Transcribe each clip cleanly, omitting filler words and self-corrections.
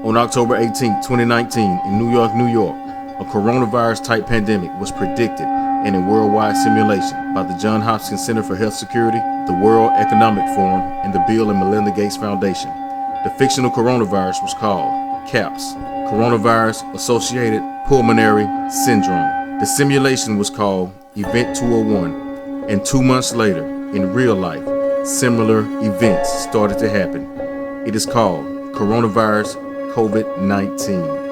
On October 18, 2019, in New York, a coronavirus-type pandemic was predicted in a worldwide simulation by the Johns Hopkins Center for Health Security, the World Economic Forum, and the Bill and Melinda Gates Foundation. The fictional coronavirus was called C.A.P.S, Coronavirus Associated Pulmonary Syndrome. The simulation was called Event 201, and 2 months later, in real life, similar events started to happen. It is called Coronavirus COVID-19.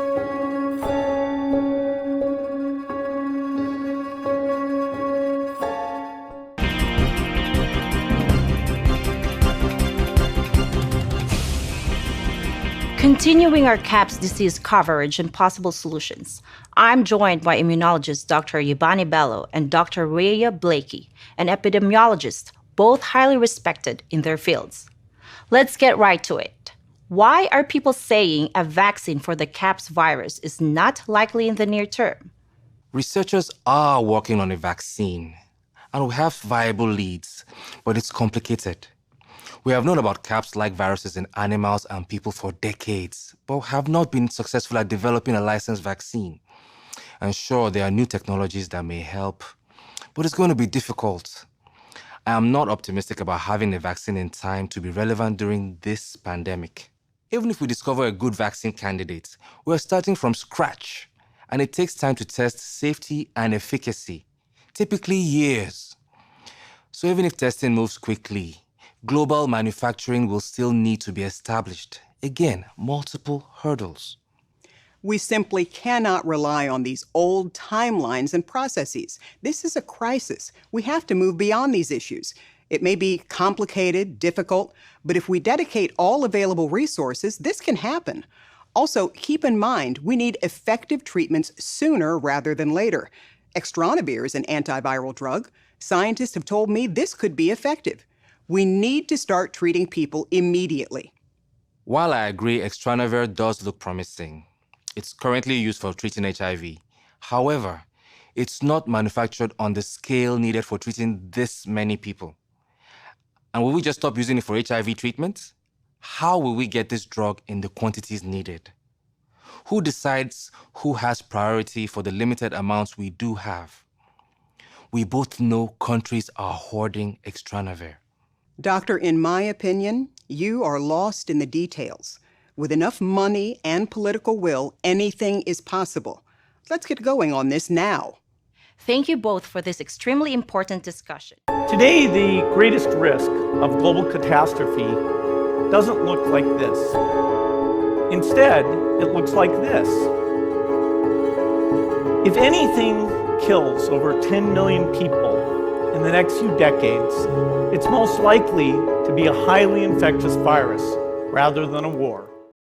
Continuing our C.A.P.S disease coverage and possible solutions, I'm joined by immunologist Dr. Yabani Bello and Dr. Rhea Blakey, an epidemiologist, both highly respected in their fields. Let's get right to it. Why are people saying a vaccine for the C.A.P.S virus is not likely in the near term? Researchers are working on a vaccine, and we have viable leads, but it's complicated. We have known about C.A.P.S-like viruses in animals and people for decades, but have not been successful at developing a licensed vaccine. And sure, there are new technologies that may help, but it's going to be difficult. I am not optimistic about having a vaccine in time to be relevant during this pandemic. Even if we discover a good vaccine candidate, we're starting from scratch, and it takes time to test safety and efficacy, typically years. So even if testing moves quickly, global manufacturing will still need to be established. Again, multiple hurdles. We simply cannot rely on these old timelines and processes. This is a crisis. We have to move beyond these issues. It may be complicated, difficult, but if we dedicate all available resources, this can happen. Also, keep in mind, we need effective treatments sooner rather than later. Coronovirus is an antiviral drug. Scientists have told me this could be effective. We need to start treating people immediately. While I agree Coronovirus does look promising, it's currently used for treating HIV. However, it's not manufactured on the scale needed for treating this many people. And will we just stop using it for HIV treatment? How will we get this drug in the quantities needed? Who decides who has priority for the limited amounts we do have? We both know countries are hoarding Coronovirus. Doctor, in my opinion, you are lost in the details. With enough money and political will, anything is possible. Let's get going on this now. Thank you both for this extremely important discussion. Today, the greatest risk of global catastrophe doesn't look like this. Instead, it looks like this. If anything kills over 10 million people in the next few decades, it's most likely to be a highly infectious virus rather than a war.